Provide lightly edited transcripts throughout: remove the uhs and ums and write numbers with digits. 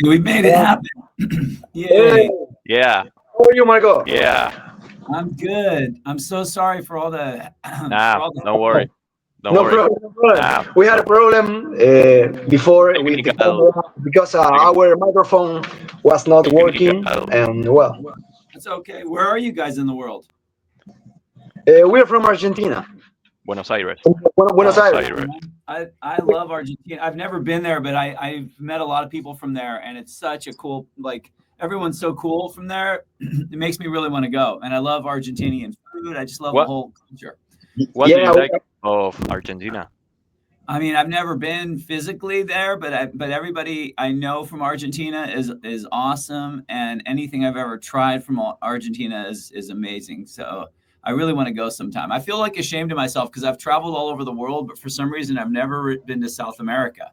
We made it happen. Hey, Yay. Yeah, how are you, Marco? yeah. I'm good. I'm so sorry for all the Nah, don't worry. Don't No worry. problem. No problem. Nah, We had a problem before with the technical, camera because technical, our microphone was not working, technical. and well, It's okay. Where are you guys in the world? we're from Argentina, Buenos Aires. Buenos Buenos Aires. Aires. I love Argentina. I've never been there, but I've met a lot of people from there, and it's such a cool, like, everyone's so cool from there. It makes me really want to go. And I love Argentinian food. I just love the What whole culture. What do Yeah, you like of Argentina? I mean, I've never been physically there, but everybody I know from Argentina is awesome, and anything I've ever tried from Argentina is amazing. So I really want to go sometime. I feel like ashamed of myself because I've traveled all over the world, but for some reason I've never been to South America,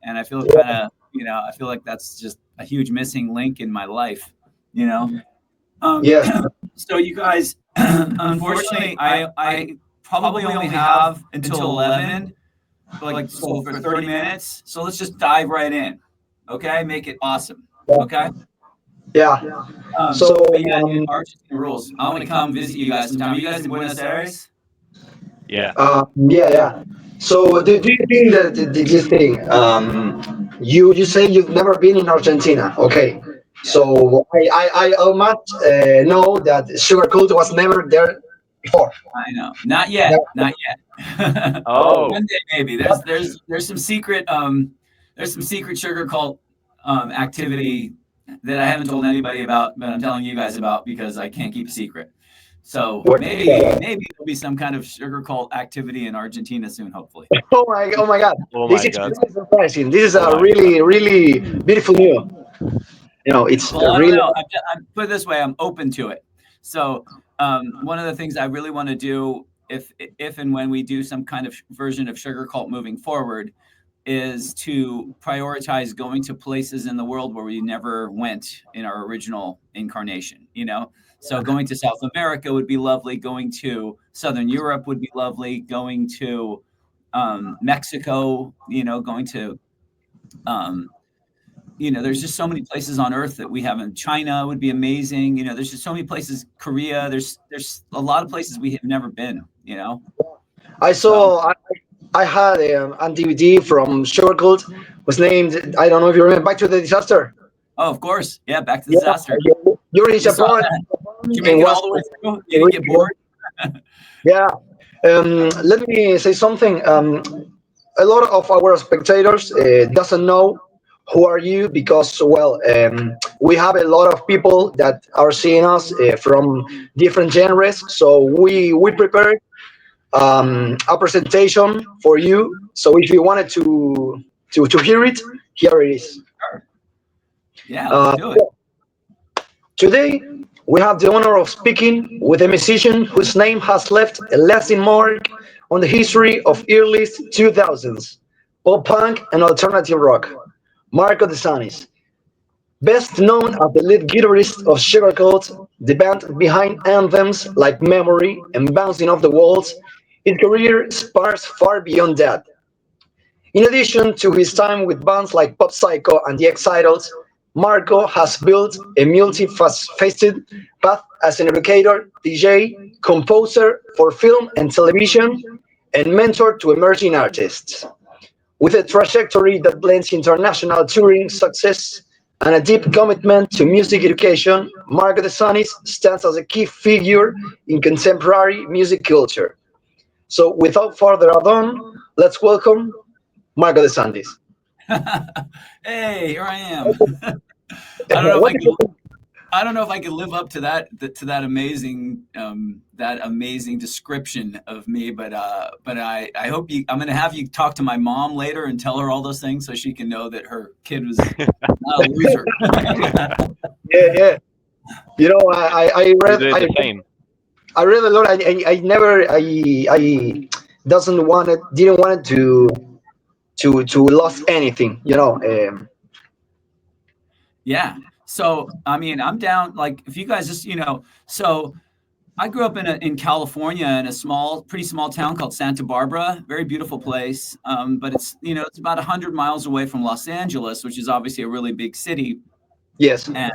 and I feel kind of, I feel like that's just a huge missing link in my life, you know. yes. So you guys, unfortunately, I probably only have until 11, so for 30 minutes. So let's just dive right in. Okay, make it awesome. Okay. Yeah. So, But yeah, dude, Argentina rules. I want to come visit you guys sometime. Are you guys in Buenos Aires? Yeah. yeah. So, do you think that this thing? You say you've never been in Argentina, okay? So I must know that Sugarcult was never there before. I know. Not yet. Not yet. Oh, One day maybe. There's some secret sugar cult activity that I haven't told anybody about, but I'm telling you guys about because I can't keep a secret. So maybe there'll be some kind of sugar cult activity in Argentina soon, hopefully. Oh my God! oh This my is God. really surprising. This is Oh a my really really beautiful news. It's Well, I don't really know. I'm put it this way, I'm open to it. So one of the things I really want to do, if and when we do some kind of version of Sugar Cult moving forward, is to prioritize going to places in the world where we never went in our original incarnation. So going to South America would be lovely. Going to Southern Europe would be lovely. Going to Mexico. Going to there's just so many places on earth that we haven't. China would be amazing. There's just so many places. Korea. There's a lot of places we have never been. I So saw. I had a DVD from Sugarcult was named. I don't know if you remember. Back to the Disaster. of course, yeah. Back to the Yeah, disaster. you're in You saw Japan. that? Did you make And it was all the way through? You didn't get bored? yeah. Let me say something. A lot of our spectators doesn't know who are you because we have a lot of people that are seeing us from different genres. So we prepared a presentation for you. So if you wanted to hear it, here it is. Yeah, Uh, let's do it. Today, we have the honor of speaking with a musician whose name has left a lasting mark on the history of early 2000s pop punk and alternative rock, Marko DeSantis. Best known as the lead guitarist of Sugarcult, the band behind anthems like Memory and Bouncing Off the Walls, his career spans far beyond that. In addition to his time with bands like Pop Psycho and the Exiles, Marco has built a multifaceted path as an educator, DJ, composer for film and television, and mentor to emerging artists. With a trajectory that blends international touring success and a deep commitment to music education, Marco DeSantis stands as a key figure in contemporary music culture. So, without further ado, let's welcome Marco DeSantis. Hey, here I am. I don't know if I could live up to that amazing description of me, but I hope I'm going to have you talk to my mom later and tell her all those things so she can know that her kid was not a loser. Yeah. I You read did the same. I read a lot. I never I didn't want it to lost anything. Yeah. So, I mean, I'm down. Like, if you guys just, so I grew up in California in a pretty small town called Santa Barbara. Very beautiful place, but it's it's about 100 miles away from Los Angeles, which is obviously a really big city. Yes. And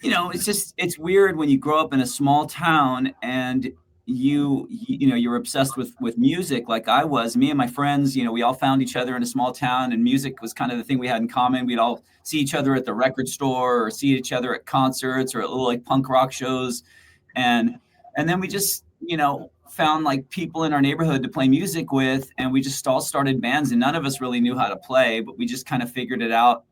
it's weird when you grow up in a small town and you're obsessed with music like I was. Me and my friends, we all found each other in a small town, and music was kind of the thing we had in common. We'd all see each other at the record store or see each other at concerts or at little like punk rock shows. And then we just, found like people in our neighborhood to play music with, and we just all started bands, and none of us really knew how to play, but we just kind of figured it out.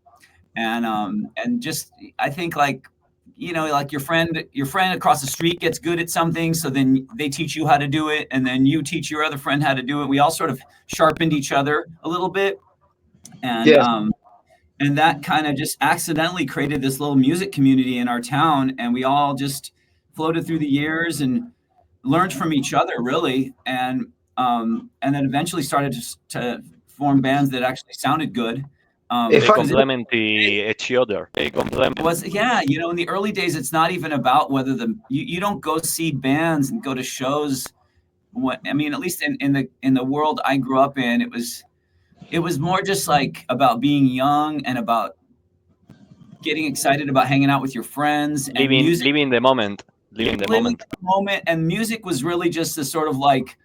And just, I think like your friend across the street gets good at something, so then they teach you how to do it, and then you teach your other friend how to do it. We all sort of sharpened each other a little bit, and Yes. And that kind of just accidentally created this little music community in our town, and we all just floated through the years and learned from each other, really, and then eventually started to form bands that actually sounded good. They If I- complement each other. They complement. In the early days, it's not even about whether you don't go see bands and go to shows. At least in the world I grew up in, it was more just like about being young and about getting excited about hanging out with your friends and living the moment. Living the moment. And music was really just this sort of like,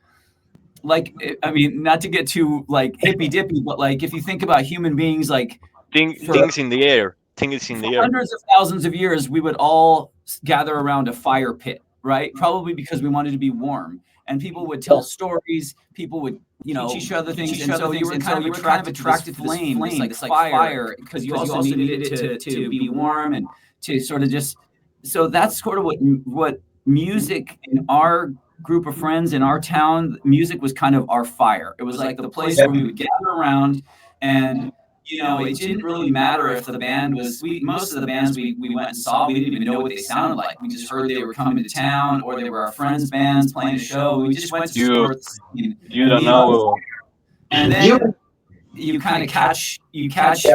not to get too like hippy dippy, but like if you think about human beings, like Things in the air. Things in the air. hundreds of thousands of years, we would all gather around a fire pit, right? Probably because we wanted to be warm, and people would tell stories. People would teach each other things, and so you were kind of attracted to flame, this fire, because you also needed it to be warm and to sort of just. So that's sort of what music in our group of friends in our town, music was kind of our fire. It was like the place where we would gather around, and it didn't really matter if the band was. Most of the bands we went and saw, we didn't even know what they sounded like. We just heard they were coming to town, or they were our friends' bands playing a show. We just went to sports. You don't know. And then you kind of catch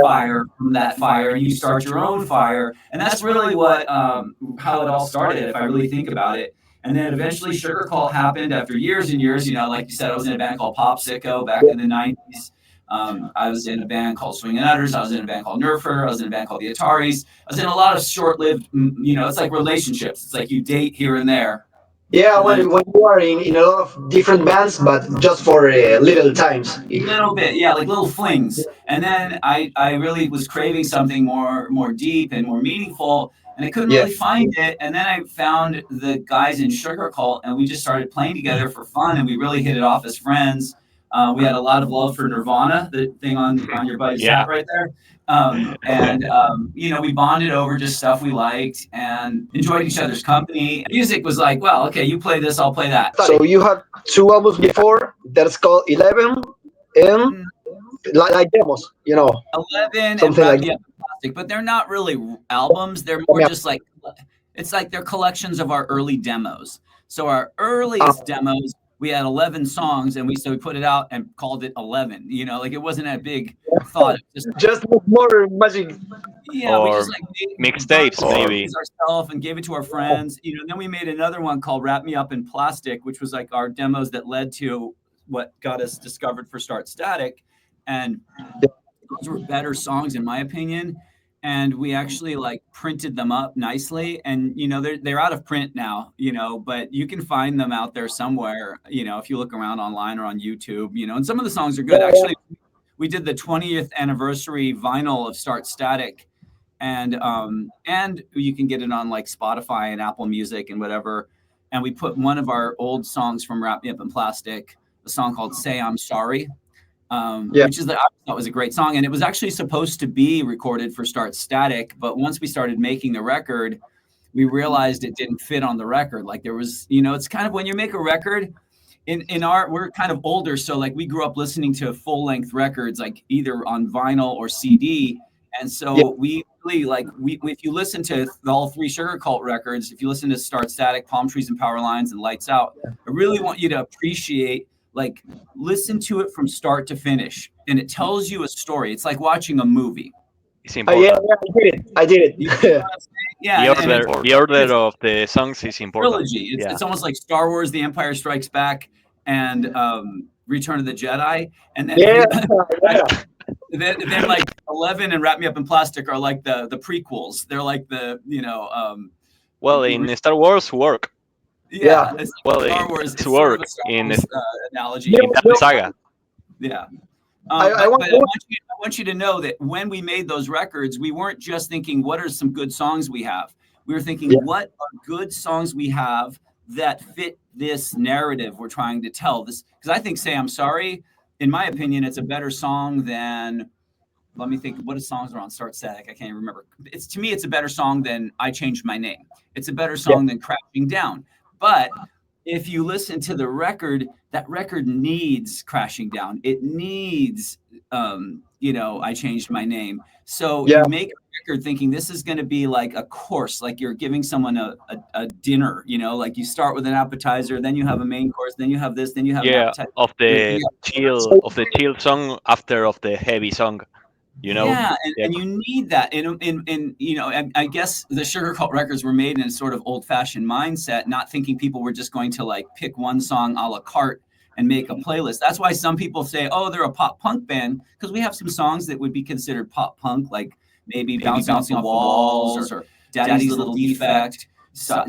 fire from that fire, and you start your own fire, and that's really what how it all started, if I really think about it. And then eventually Sugarcult happened after years and years. Like you said, I was in a band called Pop Sicko back in the 90s. I was in a band called Swingin' Utters. I was in a band called Nerfer. I was in a band called the Ataris. I was in a lot of short-lived, it's like relationships. It's like you date here and there. Yeah, when you are in a lot of different bands, but just for little times. A little bit, yeah, like little flings. And then I really was craving something more deep and more meaningful, and I couldn't really find it. And then I found the guys in Sugarcult, and we just started playing together for fun, and we really hit it off as friends. We had a lot of love for Nirvana, the thing on your buddy's hat right there. We bonded over just stuff we liked and enjoyed each other's company. Music was like, well, okay, you play this, I'll play that. So you had 2 albums before that's called 11 and like demos, 11 something and like Plastic, but they're not really albums. They're more just like, it's like they're collections of our early demos. So our earliest demos, we had 11 songs, and we put it out and called it 11. Like it wasn't a big thought. Just more magic. Yeah, we just like mixtapes maybe ourselves and gave it to our friends. Then we made another one called Wrap Me Up in Plastic, which was like our demos that led to what got us discovered for Start Static, and those were better songs in my opinion. And we actually like printed them up nicely, and they're out of print now, but you can find them out there somewhere, if you look around online or on YouTube, and some of the songs are good. Actually, we did the 20th anniversary vinyl of Start Static, and you can get it on like Spotify and Apple Music and whatever. And we put one of our old songs from Wrap Me Up in Plastic, a song called Say I'm Sorry. Which I thought was a great song, and it was actually supposed to be recorded for Start Static, but once we started making the record, we realized it didn't fit on the record. Like there was, it's kind of when you make a record we're kind of older, so like we grew up listening to full length records, like either on vinyl or CD, and so we really if you listen to all 3 Sugarcult records, if you listen to Start Static, Palm Trees and Power Lines, and Lights Out, I really want you to appreciate. Like, listen to it from start to finish, and it tells you a story. It's like watching a movie. It's important. I did it. Yeah, the order of the songs is important. Trilogy. It's almost like Star Wars: The Empire Strikes Back and Return of the Jedi, and then then like 11 and Wrap Me Up in Plastic are like the prequels. They're like the well, in Star Wars work. Yeah. Well, Star Wars it's work in analogy. in that saga. Yeah. I want you to know that when we made those records, we weren't just thinking, what are some good songs we have? We were thinking, what are good songs we have that fit this narrative we're trying to tell? This, because I think Say I'm Sorry, in my opinion, it's a better song than, let me think, what songs are on Start Static? I can't even remember. To me, it's a better song than I Changed My Name. It's a better song than Crashing Down. But if you listen to the record, that record needs Crashing Down. It needs, I Changed My Name. So you make a record thinking this is going to be like a course, like you're giving someone a dinner, like you start with an appetizer, then you have a main course, then you have this, then you have an appetizer. Of the chill song after of the heavy song. And you need that. And I guess the Sugarcult records were made in a sort of old-fashioned mindset, not thinking people were just going to like pick one song a la carte and make a playlist. That's why some people say, oh, they're a pop punk band, because we have some songs that would be considered pop punk, like maybe Bouncing Off the Walls or Daddy's Little Defect, South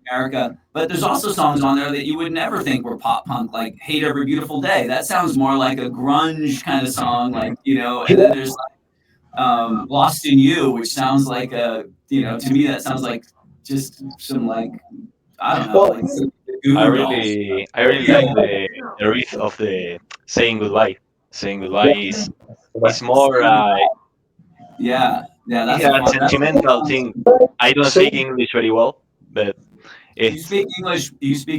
America. But there's also songs on there that you would never think were pop punk, like Hate Every Beautiful Day. That sounds more like a grunge kind of song, like, and then there's like Lost in You, which sounds like to me that sounds like just some like, I don't know, like I really like the riff of the Saying Goodbye. Saying Goodbye is more that's a sentimental thing. I don't speak English very well, but you speak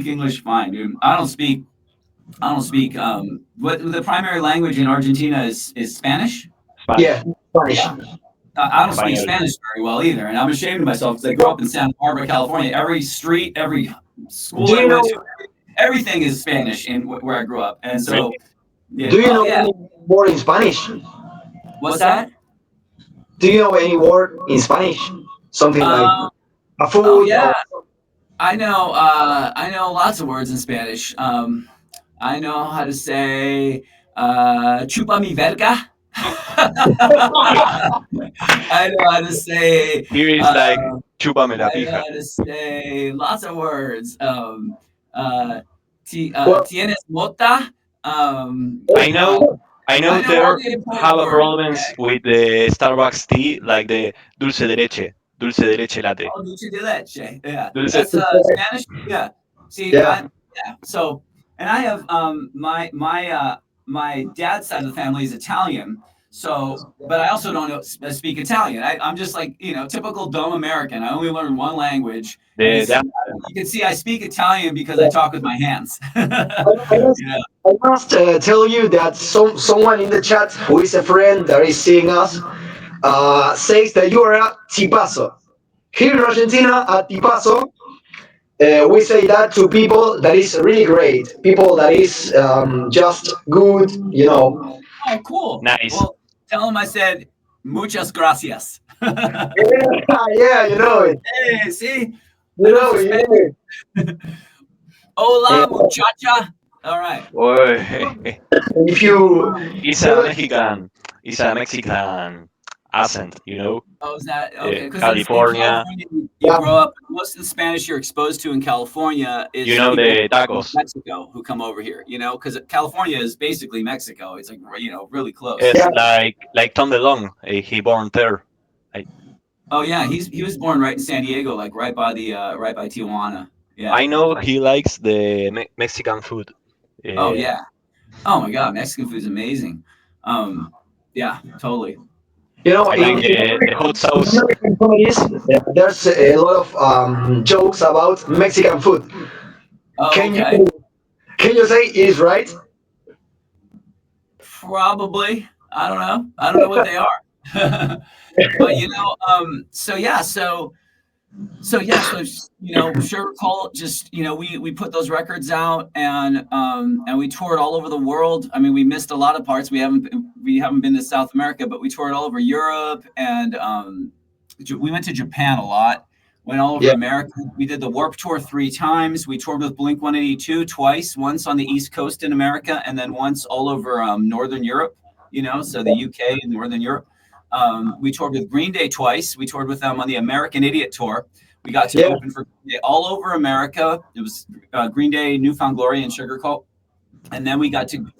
English fine, dude. I don't speak what the primary language in Argentina is Spanish. Yeah, Spanish. I don't speak Spanish very well either, and I'm ashamed of myself because I grew up in Santa Barbara, California. Every street, every school I went to, everything is Spanish in where I grew up. And so, do you know any word in Spanish? What's that? Do you know any word in Spanish? Something like a food? Oh yeah, I know lots of words in Spanish. I know how to say chupa mi verga. I know how to say. Here is like chúpame la I know pija. how to say lots of words. Tienes mota. I know there have a problems with the Starbucks tea, like the dulce de leche latte. Oh, dulce de leche. Yeah, Dulce. that's Spanish. Yeah. See, So, and I have my dad's side of the family is Italian. So, but I also don't speak Italian. I'm just like, typical dumb American. I only learned one language. You can see I speak Italian because I talk with my hands. I must tell you that someone in the chat who is a friend that is seeing us says that you are a tipazo. Here in Argentina, a tipazo, we say that to people that is really great, people that is just good, Oh, cool. Nice. Well, tell them I said muchas gracias. Yeah, you know it. Hey, see? You know it. Hola, muchacha. All right. If you... It's a Mexican accent, Oh, is that okay? Because California. You grow up. Most of the Spanish you're exposed to in California is the tacos. from Mexico who come over here. Because California is basically Mexico. It's like really close. It's like Tom DeLonge. He born there. Oh yeah, he was born right in San Diego, like right by Tijuana. Yeah. I know he likes the Mexican food. Oh yeah. Oh my God, Mexican food is amazing. Yeah, totally. I like the hot sauce. American comedies, there's a lot of jokes about Mexican food. Oh, Can you say it is right? Probably. I don't know what they are. But Sugarcult, just we put those records out and we toured all over the world. I mean, we missed a lot of parts. We haven't been to South America, but we toured all over Europe and we went to Japan a lot. Went all over Yeah. America. We did the Warped Tour 3 times. We toured with Blink 182 twice, once on the East Coast in America, and then once all over Northern Europe, so the UK and Northern Europe. We toured with Green Day twice. We toured with them on the American Idiot Tour. We got to open for Green Day all over America. It was Green Day, Newfound Glory, and Sugarcult. And then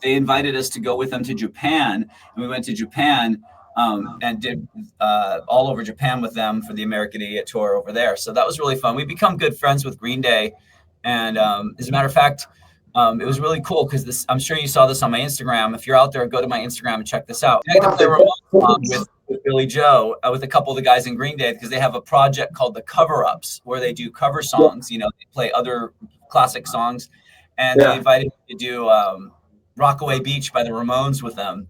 they invited us to go with them to Japan. And we went to Japan and did all over Japan with them for the American Idiot Tour over there. So that was really fun. We become good friends with Green Day. And as a matter of fact, it was really cool because I'm sure you saw this on my Instagram. If you're out there, go to my Instagram and check this out. I got to play Ramones with Billy Joe, with a couple of the guys in Green Day, because they have a project called the Cover Ups, where they do cover songs. They play other classic songs. And they invited me to do Rockaway Beach by the Ramones with them.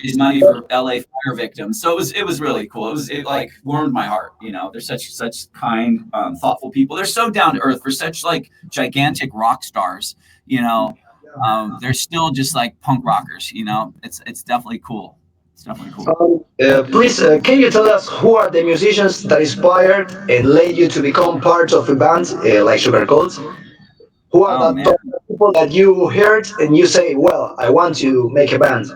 Raise money for LA fire victims. So it was really cool. It like warmed my heart. They're such kind, thoughtful people. They're so down to earth. For such like gigantic rock stars. They're still just like punk rockers. It's definitely cool. It's definitely cool. Please, can you tell us who are the musicians that inspired and led you to become part of a band like Sugarcult? Who are the people that you heard and you say, well, I want to make a band?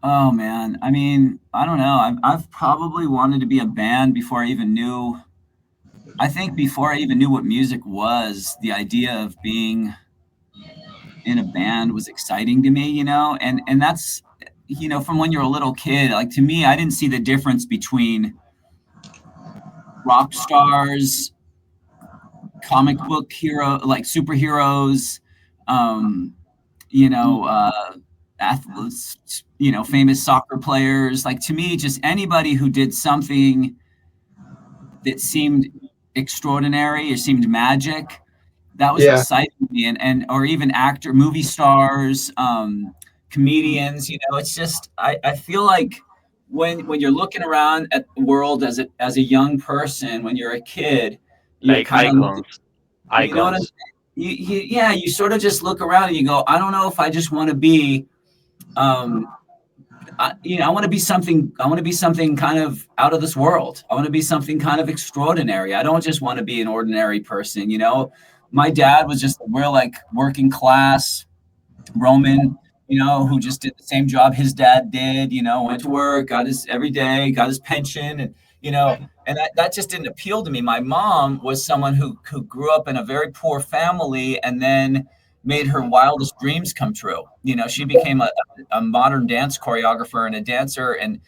Oh man, I mean, I don't know. I've probably wanted to be a band before I even knew. I think before I even knew what music was, the idea of being in a band was exciting to me, and that's, from when you're a little kid. Like, to me, I didn't see the difference between rock stars, comic book hero, like superheroes, athletes, famous soccer players. Like, to me, just anybody who did something that seemed extraordinary or seemed magic, that was exciting to me. And or even movie stars, comedians. It's just I feel like when you're looking around at the world as a young person, when you're a kid, you're like icons. You know what I'm saying? You sort of just look around and you go, I don't know if I just want to be, I want to be something. I want to be something kind of out of this world. I want to be something kind of extraordinary. I don't just want to be an ordinary person. My dad was just a real like working class Roman, who just did the same job his dad did. Went to work, got his every day, got his pension, and and that just didn't appeal to me. My mom was someone who grew up in a very poor family and then made her wildest dreams come true. She became a modern dance choreographer and a dancer, and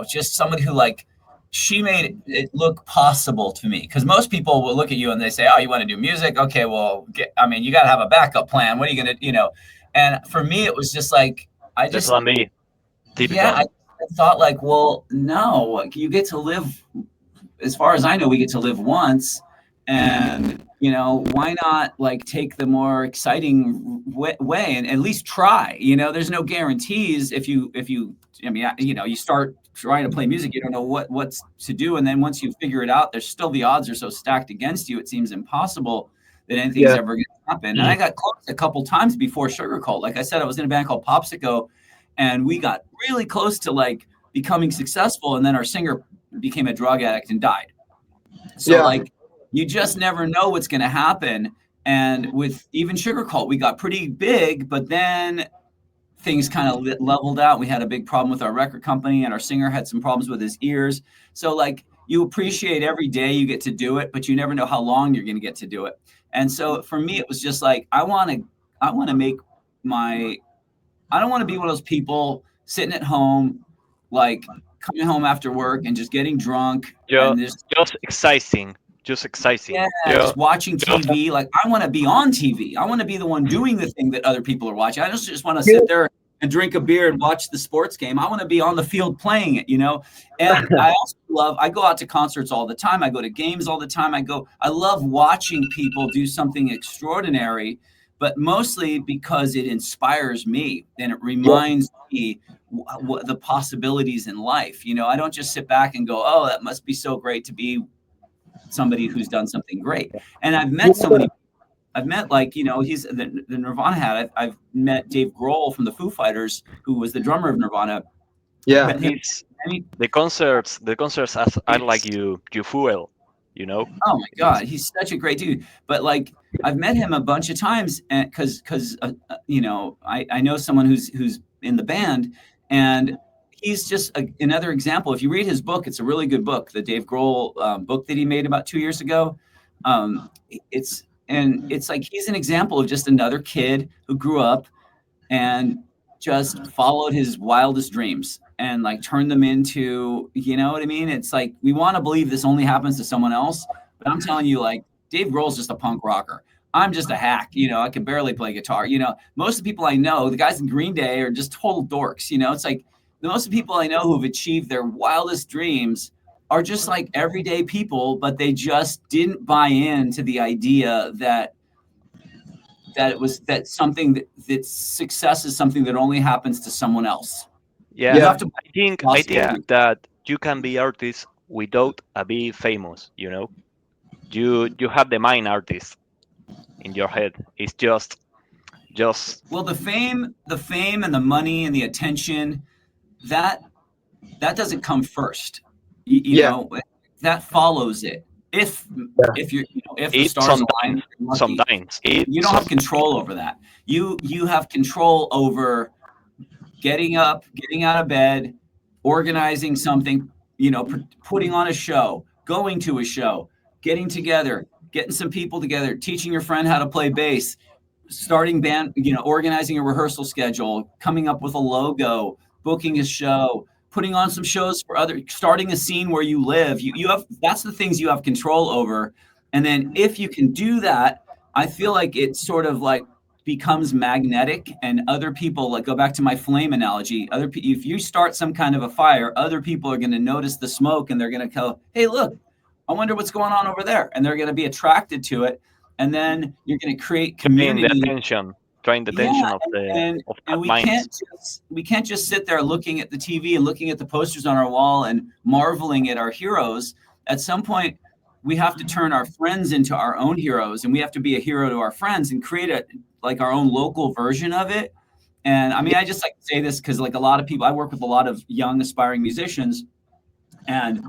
just someone who she made it look possible to me. Because most people will look at you and they say, oh, you want to do music? Okay, well, you got to have a backup plan. What are you going to, And for me, it was just like, I thought well, no, you get to live, as far as I know, we get to live once. And, why not take the more exciting way and at least try? There's no guarantees if you you start trying to play music, you don't know what's to do. And then once you figure it out, there's still the odds are so stacked against you. It seems impossible that anything's ever going to happen. And I got close a couple times before Sugarcult. Like I said, I was in a band called Popsicle, and we got really close to becoming successful. And then our singer became a drug addict and died. So you just never know what's going to happen. And with even Sugarcult, we got pretty big, but then things kind of leveled out. We had a big problem with our record company, and our singer had some problems with his ears. So you appreciate every day you get to do it, but you never know how long you're going to get to do it. And so for me, it was just I don't want to be one of those people sitting at home, coming home after work and just getting drunk. Yeah, and just exciting. Yeah, just watching TV. I want to be on TV. I want to be the one doing the thing that other people are watching. I just want to sit there and drink a beer and watch the sports game. I want to be on the field playing it, And I also I go out to concerts all the time. I go to games all the time. I love watching people do something extraordinary, but mostly because it inspires me and it reminds me what the possibilities in life. I don't just sit back and go, oh, that must be so great to be somebody who's done something great. And I've met so many. I've met he's the Nirvana hat. I've met Dave Grohl from the Foo Fighters, who was the drummer of Nirvana, Yeah. But hey, It's the concerts are like you fuel, you know. oh my God, he's such a great dude. But like, I've met him a bunch of times, and because you know, I know someone who's in the band, and he's just another example. If you read his book, it's a really good book, the Dave Grohl book that he made about 2 years ago. It's like he's an example of just another kid who grew up and just followed his wildest dreams and like turned them into, you know what I mean? It's like we want to believe this only happens to someone else, but I'm telling you, like Dave Grohl's just a punk rocker. I'm just a hack, you know, I can barely play guitar. You know, most of the people I know, the guys in Green Day are just total dorks, you know. It's like most of the people I know who've achieved their wildest dreams are just like everyday people, but they just didn't buy into the idea that that success is something that only happens to someone else. Yeah, You Yeah. have to I think that you can be artist without a be famous. You know, you have the mind artist in your head. It's just well, the fame and the money and the attention that that doesn't come first. You Yeah. know, that follows it. If Yeah. if you're you know, if the it stars align, sometimes. if you're lucky, Sometimes it you don't have control over that. You have control over getting up, getting out of bed, organizing something, you know, putting on a show, going to a show, getting together, getting some people together, teaching your friend how to play bass, starting band, you know, organizing a rehearsal schedule, coming up with a logo, booking a show, putting on some shows for other, starting a scene where you live. You have, that's the things you have control over. And then if you can do that, I feel like it sort of like becomes magnetic, and other people, like go back to my flame analogy, if you start some kind of a fire, other people are going to notice the smoke and they're going to go, hey, look, I wonder what's going on over there, and they're going to be attracted to it, and then you're going to create trying the community. attention, trying the Yeah, attention of that and minds. we can't just sit there looking at the TV and looking at the posters on our wall and marveling at our heroes. At some point, we have to turn our friends into our own heroes, and we have to be a hero to our friends and create a like our own local version of it. And I mean, I just like to say this because like a lot of people, I work with a lot of young aspiring musicians, and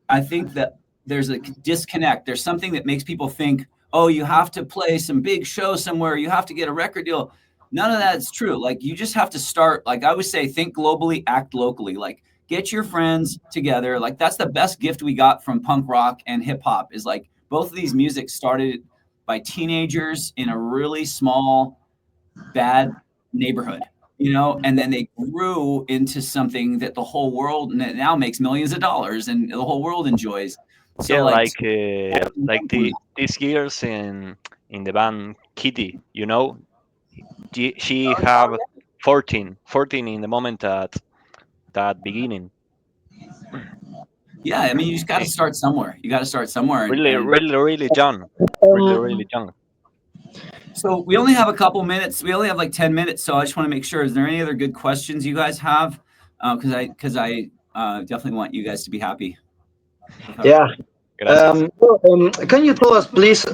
I think that there's a disconnect. There's something that makes people think, oh, you have to play some big show somewhere, you have to get a record deal. None of that's true. Like you just have to start, like I always say, think globally, act locally. Like get your friends together. Like that's the best gift we got from punk rock and hip hop, is like both of these music started by teenagers in a really small, bad neighborhood, you know, and then they grew into something that the whole world now makes millions of dollars and the whole world enjoys. So Yeah, like, like these years in the band Kitty, you know, she have 14 in the moment that beginning. yeah, I mean, you just got to Eh, start somewhere. You got to start somewhere. Really, really young, really Um, young. So we only have a couple minutes. We only have like 10 minutes. So I just want to make sure, is there any other good questions you guys have? Because I definitely want you guys to be happy. yeah. Gracias. Can you tell us, please?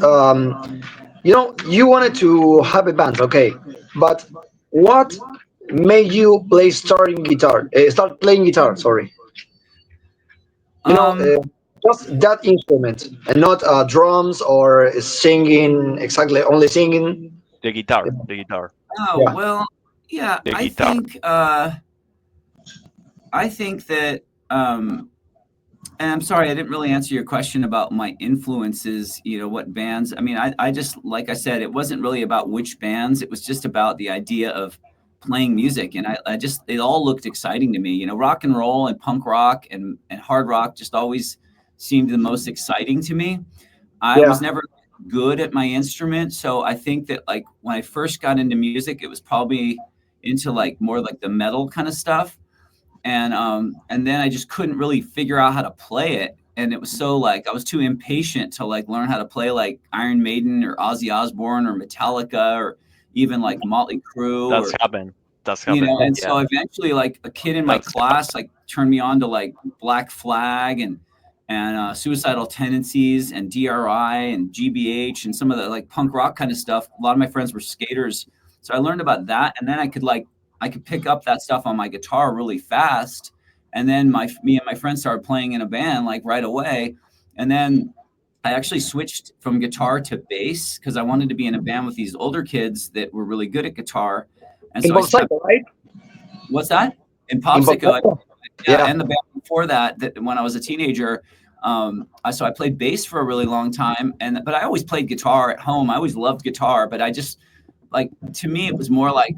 You know, you wanted to have a band, okay? But what made you start playing guitar? Sorry. You know, Um, just that instrument, and not drums or singing. Exactly, only singing. The guitar, oh, Yeah. well, yeah, the guitar. I think that, and I'm sorry, I didn't really answer your question about my influences, you know, what bands. I mean, I just, like I said, it wasn't really about which bands. It was just about the idea of playing music. And I just, it all looked exciting to me. You know, rock and roll and punk rock and hard rock just always seemed the most exciting to me. I Yeah. was never good at my instrument. So I think that like when I first got into music, it was probably into like more like the metal kind of stuff, and then I just couldn't really figure out how to play it. And it was so like I was too impatient to like learn how to play like Iron Maiden or Ozzy Osbourne or Metallica or even like Motley Crue, That's or happened. That's you know. happened. And Yeah. so eventually, like a kid in my That's class like turned me on to like Black Flag and Suicidal Tendencies and DRI and GBH and some of the like punk rock kind of stuff. A lot of my friends were skaters, so I learned about that, and then I could pick up that stuff on my guitar really fast. And then me and my friends started playing in a band like right away. And then I actually switched from guitar to bass because I wanted to be in a band with these older kids that were really good at guitar. And so right? What's that? In Popsicle. Yeah. And the band before that when I was a teenager, so I played bass for a really long time, but I always played guitar at home. I always loved guitar, but I just to me, it was more like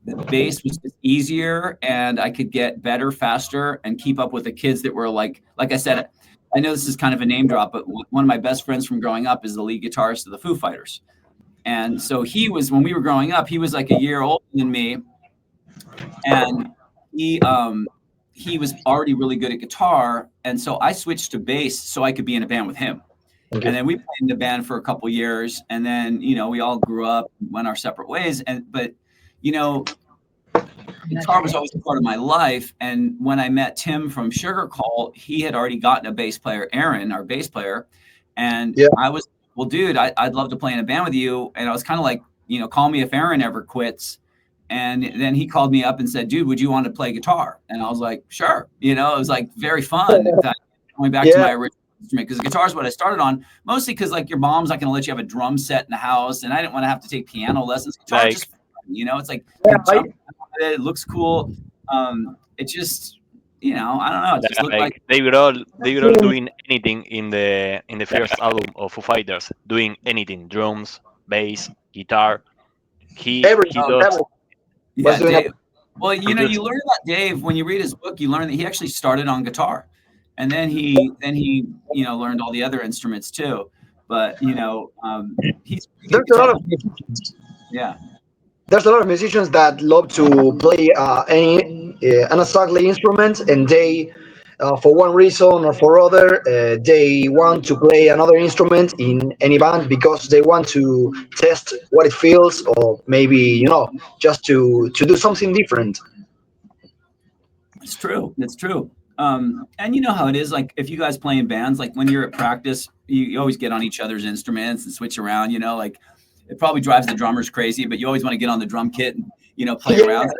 the bass was just easier and I could get better faster and keep up with the kids that were like I said, I know this is kind of a name drop, but one of my best friends from growing up is the lead guitarist of the Foo Fighters. And so when we were growing up, he was like a year older than me. And he was already really good at guitar. And so I switched to bass so I could be in a band with him. Okay. And then we played in the band for a couple of years. And then, we all grew up, went our separate ways. But guitar was always a part of my life. And when I met Tim from Sugarcult, he had already gotten a bass player, Aaron, our bass player. And I was, well, dude, I'd love to play in a band with you. And I was kind of like, call me if Aaron ever quits. And then he called me up and said, dude, would you want to play guitar? And I was like, sure. It was like very fun. Going back to my original instrument, because guitar is what I started on, mostly because like your mom's not going to let you have a drum set in the house. And I didn't want to have to take piano lessons. Guitar is just fun, it's like, it looks cool. It just, I don't know. It just looked like they were all doing anything in the first album of Foo Fighters, doing anything, drums, bass, guitar. He does. Yeah, Dave. Well, you learn about Dave when you read his book. You learn that he actually started on guitar, and then he learned all the other instruments too. But he's there's a lot of musicians. Yeah. There's a lot of musicians that love to play an unexpected instrument, and they, for one reason or for other, they want to play another instrument in any band because they want to test what it feels, or maybe just to do something different. It's true. It's true. And you know how it is. Like if you guys play in bands, like when you're at practice, you always get on each other's instruments and switch around. Like it probably drives the drummers crazy, but you always want to get on the drum kit and play around.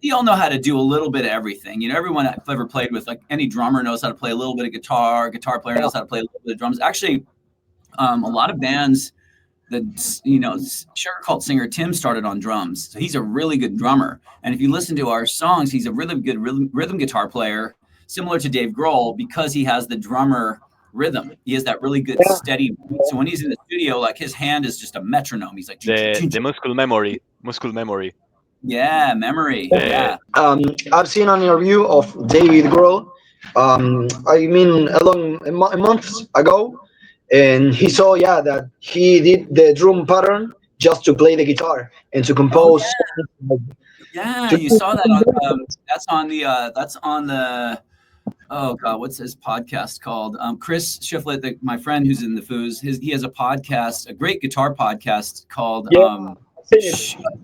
You all know how to do a little bit of everything. Everyone I've ever played with, like any drummer knows how to play a little bit of guitar player knows how to play a little bit of drums. Actually, a lot of bands that, Sugarcult singer Tim started on drums. So he's a really good drummer. And if you listen to our songs, he's a really good rhythm guitar player, similar to Dave Grohl, because he has the drummer rhythm. He has that really good steady beat. So when he's in the studio, like his hand is just a metronome. He's like the muscle memory. Yeah, memory. Yeah. I've seen an interview of David Grohl. A month ago, and he saw that he did the drum pattern just to play the guitar and to compose. Yeah, you saw that on that's on the oh god, what's his podcast called? Chris Shiflett, my friend who's in the Foos, he has a podcast, a great guitar podcast called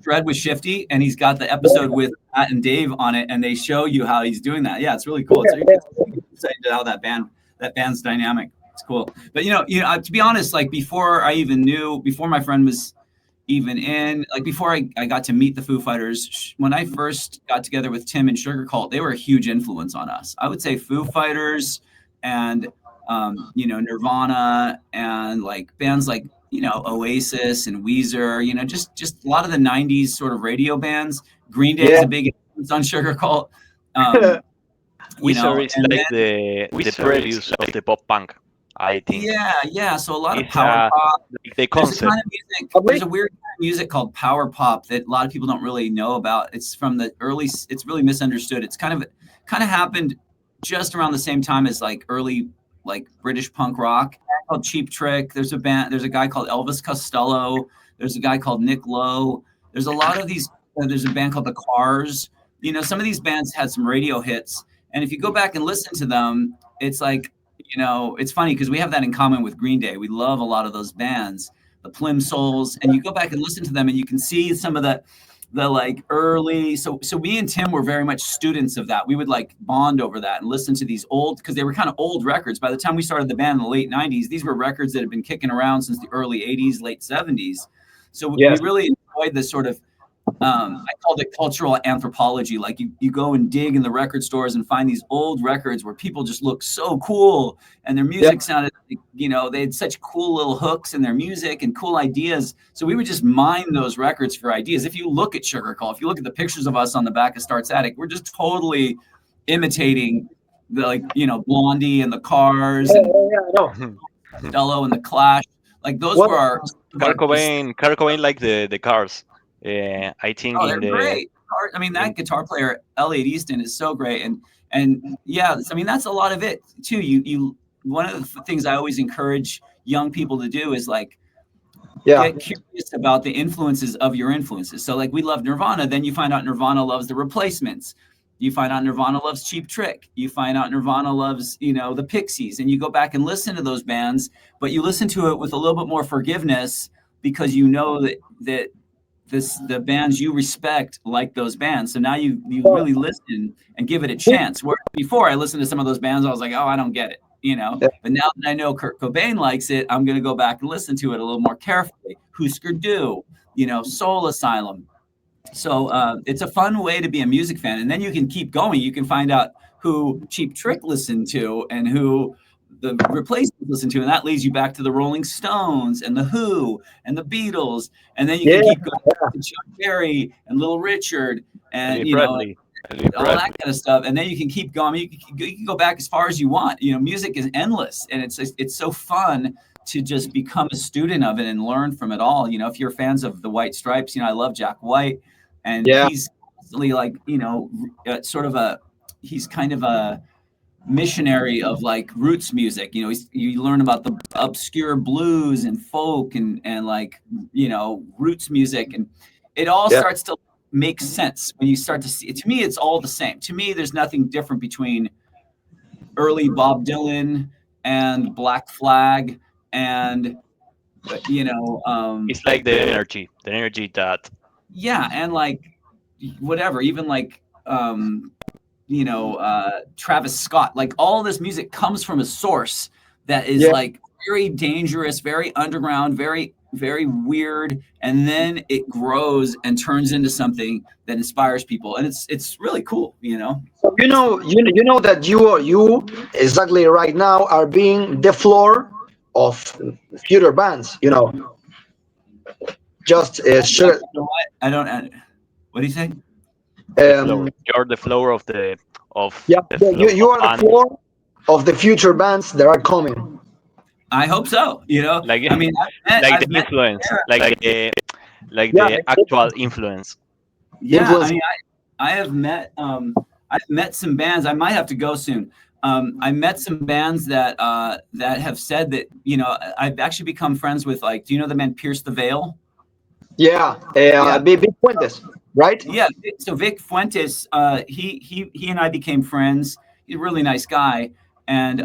Shred with Shifty, and he's got the episode with Matt and Dave on it, and they show you how he's doing that. Yeah, it's really cool. It's excited how that band's dynamic. It's cool. But to be honest, like before my friend was even in, like before I got to meet the Foo Fighters, when I first got together with Tim and Sugarcult, they were a huge influence on us. I would say Foo Fighters and Nirvana and like bands like Oasis and Weezer, just a lot of the 90s sort of radio bands. Green Day is a big influence on Sugarcult. Weezer is like the prelude of the pop punk, I think. Yeah. So a lot of power pop. Like the concept. There's a weird kind of music called power pop that a lot of people don't really know about. It's from the early. It's really misunderstood. It's kind of happened just around the same time as like early like British punk rock called Cheap Trick. There's a guy called Elvis Costello. There's a guy called Nick Lowe. There's a lot of these. There's a band called The Cars. Some of these bands had some radio hits, and if you go back and listen to them, it's like it's funny because we have that in common with Green Day. We love a lot of those bands, the Plimsouls, and you go back and listen to them, and you can see some of the like early. So me and Tim were very much students of that. We would like bond over that and listen to these old, because they were kind of old records. By the time we started the band in the late 90s, these were records that had been kicking around since the early 80s, late 70s. So we really enjoyed this sort of I called it cultural anthropology. Like you go and dig in the record stores and find these old records where people just look so cool and their music sounded like, they had such cool little hooks in their music and cool ideas. So we would just mine those records for ideas. If you look at Sugarcult, if you look at the pictures of us on the back of Start's Attic, we're just totally imitating the Blondie and the Cars and Costello and the Clash. Like those were our Kurt Cobain like the Cars. I think they're great. I mean, that guitar player Elliot Easton is so great, and yeah, I mean that's a lot of it too. You one of the things I always encourage young people to do is get curious about the influences of your influences. So like we love Nirvana, then you find out Nirvana loves the Replacements. You find out Nirvana loves Cheap Trick. You find out Nirvana loves, the Pixies, and you go back and listen to those bands, but you listen to it with a little bit more forgiveness because you know that the bands you respect like those bands. So now you really listen and give it a chance. Where before I listened to some of those bands, I was like, oh, I don't get it, But now that I know Kurt Cobain likes it, I'm going to go back and listen to it a little more carefully. Husker Du, Soul Asylum. So it's a fun way to be a music fan. And then you can keep going. You can find out who Cheap Trick listened to and who the Replacements listened to. And that leads you back to the Rolling Stones and the Who and the Beatles. And then you can keep going to Chuck Berry and Little Richard and, all that kind of stuff. And then you can keep going. You can go back as far as you want. Music is endless. And it's so fun to just become a student of it and learn from it all. If you're fans of the White Stripes, I love Jack White. And he's constantly he's kind of a missionary of roots music. You learn about the obscure blues and folk and roots music, and it all starts to make sense when you start to see it. To me, it's all the same. To me, there's nothing different between early Bob Dylan and Black Flag and it's like the energy that and whatever, even Travis Scott, all this music comes from a source that is very dangerous, very underground, very, very weird. And then it grows and turns into something that inspires people. And it's really cool, So you know that you exactly right now are being the floor of future bands, just sure. I don't, what do you say? You're the floor of the you are the floor of the future bands that are coming. I hope so. I mean, the influence, the actual influence. Yeah, I mean, I have met I've met some bands. I might have to go soon. I met some bands that have said that I've actually become friends with do you know the band Pierce the Veil? Vic Fuentes, right? Yeah. So Vic Fuentes, he and I became friends. He's a really nice guy, and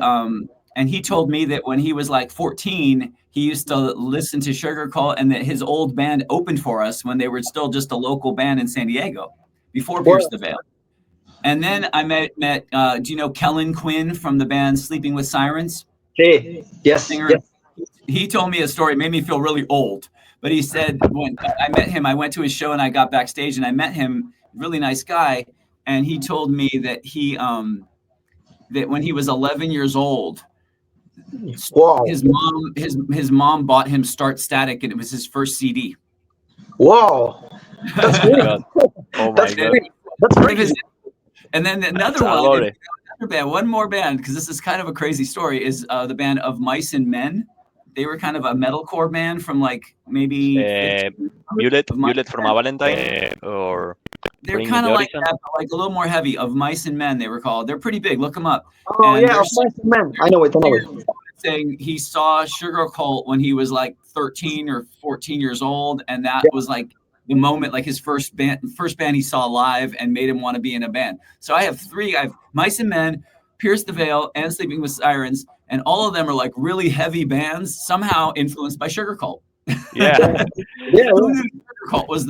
he told me that when he was 14, he used to listen to Sugarcult, and that his old band opened for us when they were still just a local band in San Diego before Pierce the Veil. And then I met do you know Kellen Quinn from the band Sleeping with Sirens? Hey, yes. He told me a story, it made me feel really old. But he said when I met him, I went to his show and I got backstage and I met him, really nice guy. And he told me that that when he was 11 years old, his mom bought him Start Static, and it was his first CD. Wow, that's great. Oh my God. That's great. And then another band, one more band, because this is kind of a crazy story, is the band Of Mice and Men. They were kind of a metalcore band from maybe Mulet from a Valentine, or they're kind of like that, but a little more heavy. Of Mice and Men, they were called. They're pretty big. Look them up. Oh, Of Mice and Men. I know it. Saying he saw Sugarcult when he was 13 or 14 years old, and that was the moment, his first band he saw live, and made him want to be in a band. So I have three. I have Mice and Men, Pierce the Veil, and Sleeping with Sirens. And all of them are really heavy bands, somehow influenced by Sugarcult. Yeah. Who knew Sugarcult was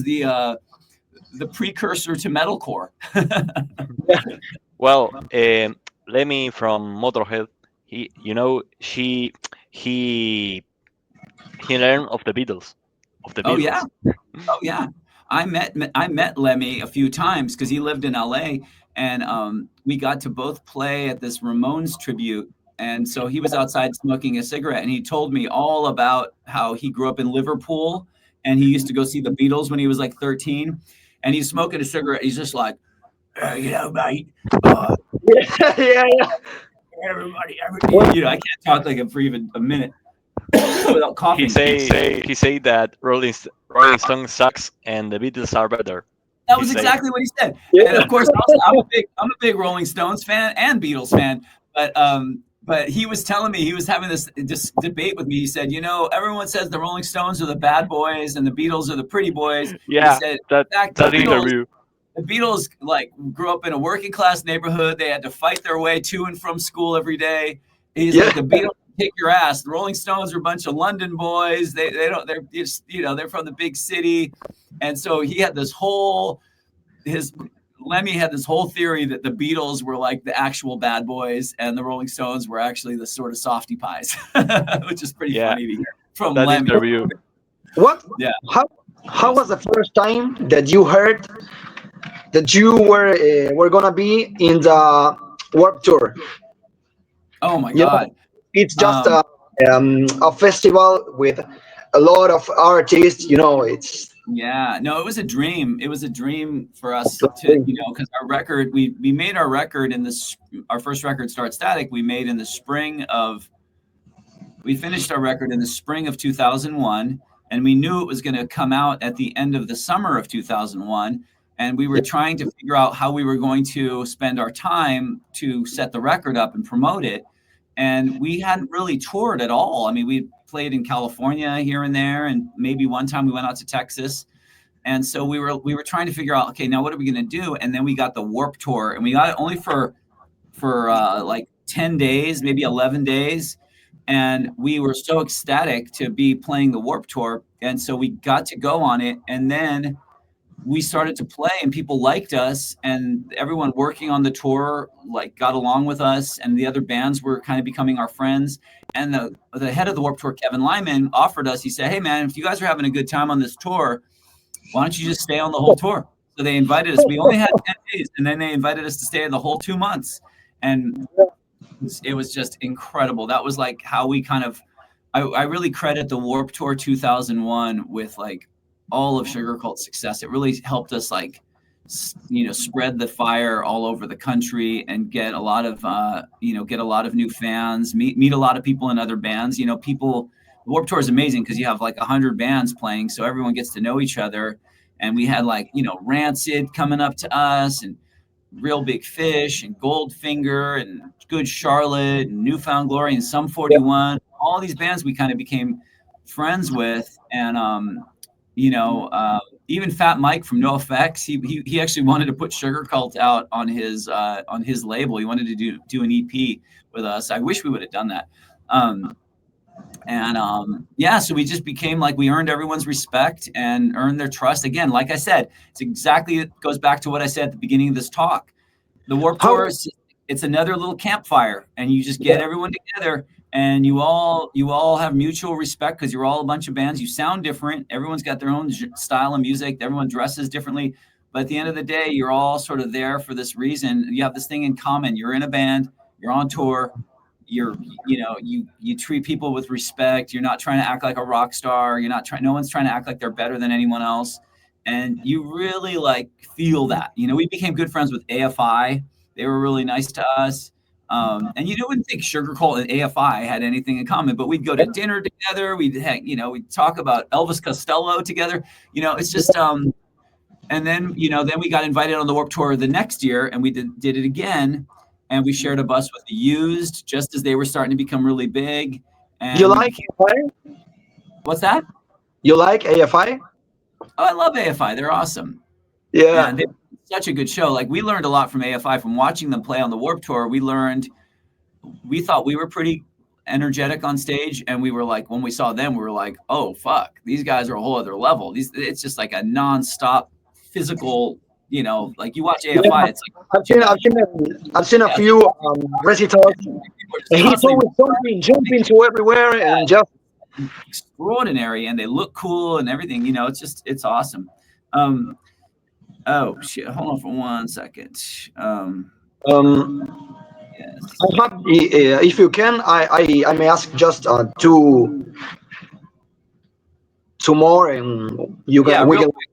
the precursor to metalcore? Well, Lemmy from Motorhead, he learned of the Beatles. Oh yeah. I met Lemmy a few times because he lived in LA, and we got to both play at this Ramones tribute. And so he was outside smoking a cigarette, and he told me all about how he grew up in Liverpool, and he used to go see the Beatles when he was like 13, and he's smoking a cigarette. He's just like, mate, Yeah, yeah. everybody, I can't talk like him for even a minute without coughing. He say that Rolling Stones sucks and the Beatles are better. That was exactly what he said. Yeah. And of course, I'm a big Rolling Stones fan and Beatles fan. But he was telling me, he was having this debate with me. He said, everyone says the Rolling Stones are the bad boys and the Beatles are the pretty boys. Yeah, he said, that interview. The Beatles like grew up in a working class neighborhood. They had to fight their way to and from school every day. He's like, the Beatles kick your ass. The Rolling Stones are a bunch of London boys. They're just, they're from the big city. And so he had this whole, Lemmy had this whole theory that the Beatles were like the actual bad boys and the Rolling Stones were actually the sort of softy pies, which is pretty funny to hear from that Lemmy. interview. What? Yeah. How was the first time that you heard that you were gonna be in the Warped Tour? Oh my God. It's just a festival with a lot of artists. It's No, it was a dream. It was a dream for us to, because our record, we made our record in this, our first record, Start Static, we made in the we finished our record in the spring of 2001, and we knew it was going to come out at the end of the summer of 2001. And we were trying to figure out how we were going to spend our time to set the record up and promote it. And we hadn't really toured at all. I mean, we played in California here and there, and maybe one time we went out to Texas. And so we were trying to figure out, okay, now what are we going to do? And then we got the Warped Tour, and we got it only for like 10 days, maybe 11 days. And we were so ecstatic to be playing the Warped Tour. And so we got to go on it. And then we started to play and people liked us, and everyone working on the tour like got along with us, and the other bands were kind of becoming our friends. And the head of the Warped Tour, Kevin Lyman, offered us, he said, hey man, if you guys are having a good time on this tour, why don't you just stay on the whole tour? So they invited us. We only had 10 days, and then they invited us to stay the whole 2 months. And it was just incredible. That was like how we kind of, I really credit the Warped Tour 2001 with like all of Sugarcult's success. It really helped us like, spread the fire all over the country and get a lot of, get a lot of new fans, meet a lot of people in other bands. Warped Tour is amazing because you have like 100 bands playing, so everyone gets to know each other. And we had like, Rancid coming up to us, and Real Big Fish, and Goldfinger, and Good Charlotte, and Newfound Glory, and Sum 41. All these bands we kind of became friends with, and even Fat Mike from NoFX, he actually wanted to put Sugarcult out on his label. He wanted to do an EP with us. I wish we would have done that. So we just became like, we earned everyone's respect and earned their trust. Again, like I said, it goes back to what I said at the beginning of this talk. The Warped Tour, it's another little campfire, and you just get everyone together, and you all have mutual respect because you're all a bunch of bands. You sound different. Everyone's got their own style of music. Everyone dresses differently. But at the end of the day, you're all sort of there for this reason. You have this thing in common. You're in a band. You're on tour. You treat people with respect. You're not trying to act like a rock star. No one's trying to act like they're better than anyone else. And you really like feel that. We became good friends with AFI. They were really nice to us. And you wouldn't think Sugarcult and AFI had anything in common, but we'd go to dinner together. We'd talk about Elvis Costello together. It's just, and then we got invited on the Warped Tour the next year, and we did it again. And we shared a bus with the Used just as they were starting to become really big. And you like AFI? What's that? You like AFI? Oh, I love AFI. They're awesome. Yeah. And such a good show. Like, we learned a lot from AFI from watching them play on the Warped Tour. We thought we were pretty energetic on stage, and we were like, when we saw them, we were like, oh fuck, these guys are a whole other level. It's just like a nonstop physical, like you watch AFI. Yeah. It's like I've seen a few recitals. And he's always jumping to everywhere, and just extraordinary, and they look cool and everything. It's awesome. Oh shit! Hold on for 1 second. Yes. If you can, I may ask just two more, and you Yeah, can we real can. quick,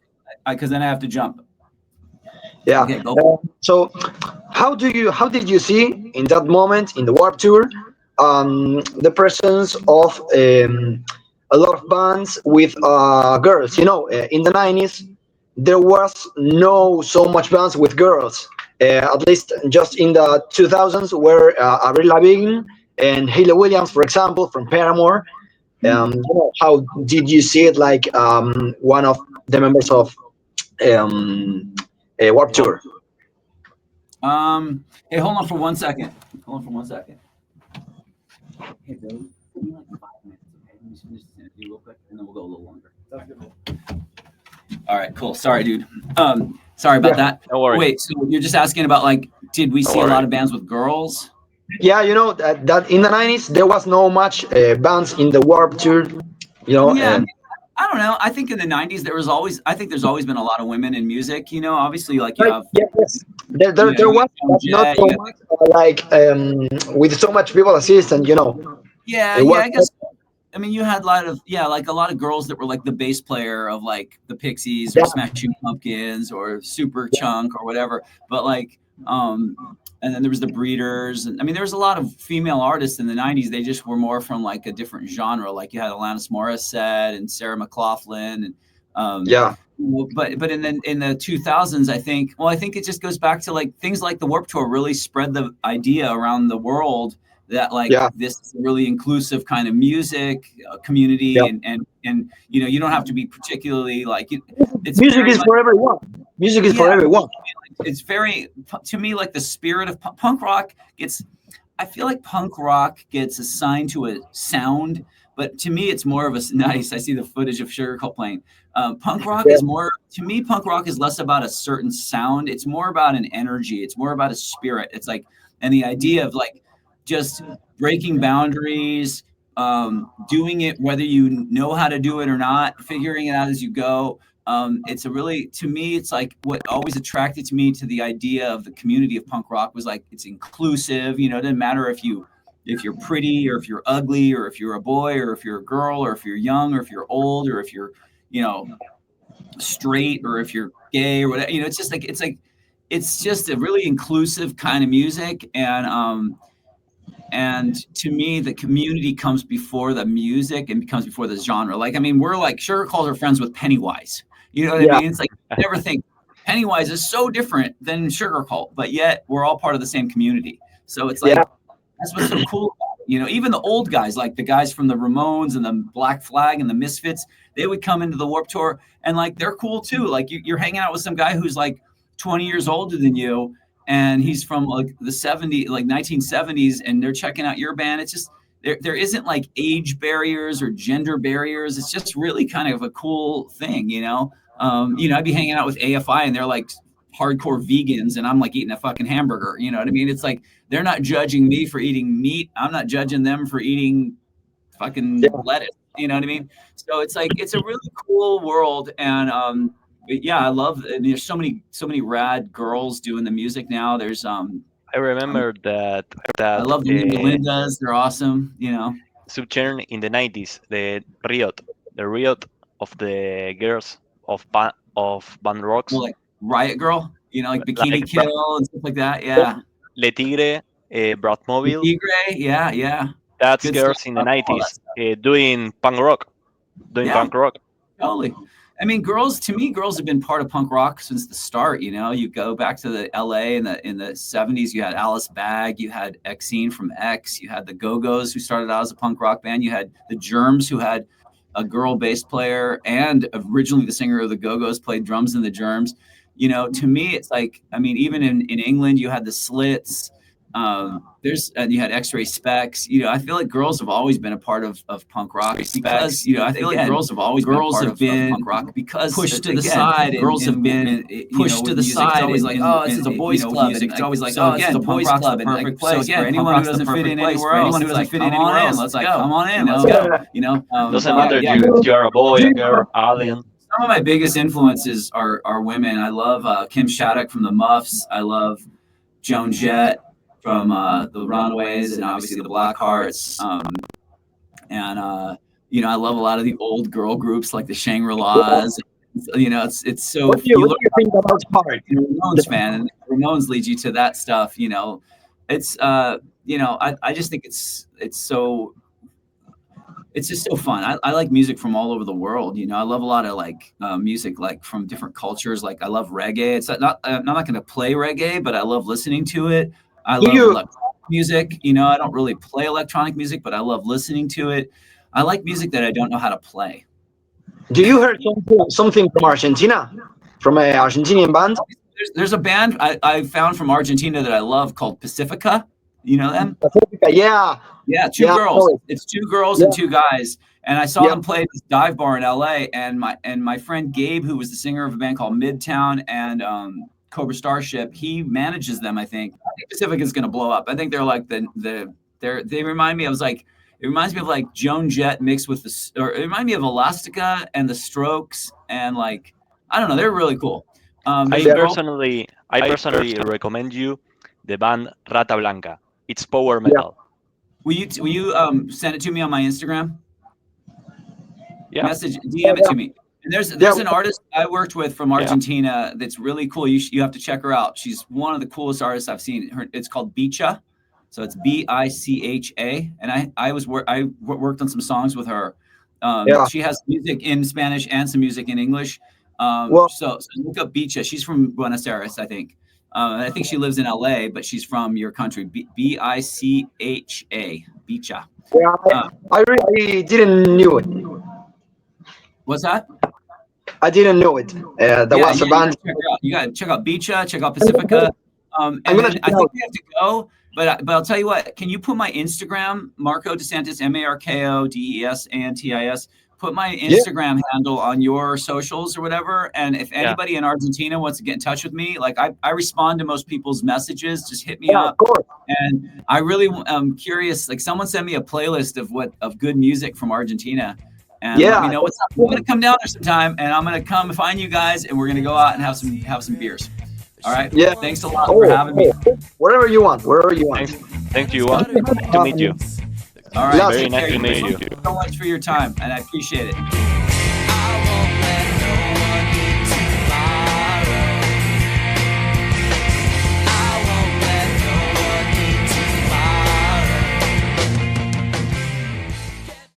because then I have to jump. Yeah. Okay, go. So, how did you see in that moment in the Warp Tour the presence of a lot of bands with girls? In the 90s, there was no so much bands with girls. At least just in the 2000s, where Avril Lavigne and Hayley Williams, for example, from Paramore. How did you see it? Like one of the members of Warp Tour. Hey, hold on for 1 second. Hold on for 1 second. Hey, Billy, give me like 5 minutes, okay? Let me just do real quick, and then we'll go a little longer. All right, cool. Sorry, dude. Sorry about that. Don't worry. Wait, so you're just asking about like, did we see a lot of bands with girls? Yeah, that in the 90s there was no much bands in the Warp Tour. Yeah. I don't know. I think in the 90s there's always been a lot of women in music. Obviously, like you have. Yes. There was not so much like with so much people assistant. Yeah, I guess. I mean, you had a lot of girls that were like the bass player of like the Pixies or Smashing Pumpkins or Super Chunk or whatever. But like, and then there was the Breeders, and I mean, there was a lot of female artists in the 90s. They just were more from like a different genre. Like you had Alanis Morissette and Sarah McLachlan, and But in the 2000s, I think it just goes back to like things like the Warped Tour really spread the idea around the world that like this is a really inclusive kind of music community, and you don't have to be particularly like it's music is for everyone. Music is for everyone. It's very, to me, like the spirit of punk rock I feel like punk rock gets assigned to a sound, but to me it's more of a nice. I see the footage of Sugarcult playing. Punk rock is more, to me, punk rock is less about a certain sound. It's more about an energy. It's more about a spirit. It's like, and the idea of like just breaking boundaries, doing it whether you know how to do it or not, figuring it out as you go. It's a really, to me, it's like what always attracted to me to the idea of the community of punk rock was like, it's inclusive. It doesn't matter if you're pretty or if you're ugly or if you're a boy or if you're a girl or if you're young or if you're old or if you're, straight or if you're gay or whatever. It's just a really inclusive kind of music. And to me, the community comes before the music and becomes before the genre. Like, I mean, we're like, Sugarcult are friends with Pennywise. You know what I mean? It's like, you never think Pennywise is so different than Sugarcult, but yet we're all part of the same community. So it's like, that's what's so cool about it. Even the old guys, like the guys from the Ramones and the Black Flag and the Misfits, they would come into the Warped Tour and like, they're cool too. Like you're hanging out with some guy who's like 20 years older than you, and he's from like the 1970s, and they're checking out your band. It's just, there isn't like age barriers or gender barriers. It's just really kind of a cool thing, I'd be hanging out with AFI and they're like hardcore vegans and I'm like eating a fucking hamburger. You know what I mean? It's like, they're not judging me for eating meat. I'm not judging them for eating fucking lettuce. You know what I mean? So it's like, it's a really cool world. And, I love it. There's so many rad girls doing the music now. There's I remember that I love the Lindas. They're awesome. Subgenre in the 90s, the riot of the girls of band rocks. Well, like Riot Girl, like Bikini Kill and stuff like that. Yeah. Le Tigre, Bratmobile. Le Tigre, yeah. That's good girls stuff. In the 90s doing punk rock. Totally. I mean, girls have been part of punk rock since the start. You go back to the LA in the 70s, you had Alice Bag, you had Exene from X, you had the Go-Go's who started out as a punk rock band, you had the Germs who had a girl bass player, and originally the singer of the Go-Go's played drums in the Germs. To me, it's like, I mean, even in England, you had the Slits. You had X-Ray Specs. I feel like girls have always been a part of punk rock because I feel like girls have been punk rock because pushed to the side. Girls have been pushed to the side. It's always like, oh, this is a boys' club. It's always like, oh, again, it's a boys' club. Perfect place for anyone who doesn't fit in anywhere else. Anyone who doesn't fit in anywhere else, let's go. Come on in, let's go. Doesn't matter if you're a boy, a girl, alien. some of my biggest influences are women. I love Kim Shattuck from the Muffs. I love Joan Jett from the Runaways, and obviously the Blackhearts. You know, I love a lot of the old girl groups like the Shangri-Las. You know, it's so. What do you think about Heart? You're a Ramones fan, and Ramones leads you to that stuff. You know, it's you know, I just think it's so. It's just so fun. I like music from all over the world. You know, I love a lot of like music like from different cultures. Like I love reggae. It's not I'm not going to play reggae, but I love listening to it. I love electronic music. You know, I don't really play electronic music, but I love listening to it. I like music that I don't know how to play. Do you heard something from Argentina, from an Argentinian band? There's a band I found from Argentina that I love called Pacifica. You know them? Pacifica, yeah. Yeah, two girls. It's two girls and two guys. And I saw them play at this dive bar in LA. And my friend Gabe, who was the singer of a band called Midtown and Cobra Starship, he manages them. I think Pacific is going to blow up. I think they're like they remind me. It reminds me of like Joan Jett mixed with or it reminds me of Elastica and the Strokes, and like I don't know, they're really cool. I personally recommend you the band Rata Blanca. It's power metal. Will you send it to me on my Instagram? Yeah. DM it to me. And there's an artist I worked with from Argentina that's really cool. You have to check her out. She's one of the coolest artists I've seen. It's called Bicha. So it's Bicha, and I worked on some songs with her. She has music in Spanish and some music in English. So look up Bicha. She's from Buenos Aires, I think. I think she lives in LA, but she's from your country. Bicha, Bicha. Yeah, I really didn't knew it. What's that? I didn't know it. That was a band. You got to check out Bicha, check out Pacifica. And I think we have to go. But I'll tell you what, can you put my Instagram, Marko DeSantis, Marko DeSantis, put my Instagram handle on your socials or whatever. And if anybody in Argentina wants to get in touch with me, like I respond to most people's messages, just hit me up. Of course. And I really am curious, like someone send me a playlist of good music from Argentina. And let me know what's up. I'm going to come down there sometime, and I'm going to come find you guys, and we're going to go out and have some beers. All right. Yeah. Thanks a lot for having me. Wherever you want. Thank you. Nice to meet you. All right. Very nice to meet you. Thank you so much for your time, and I appreciate it.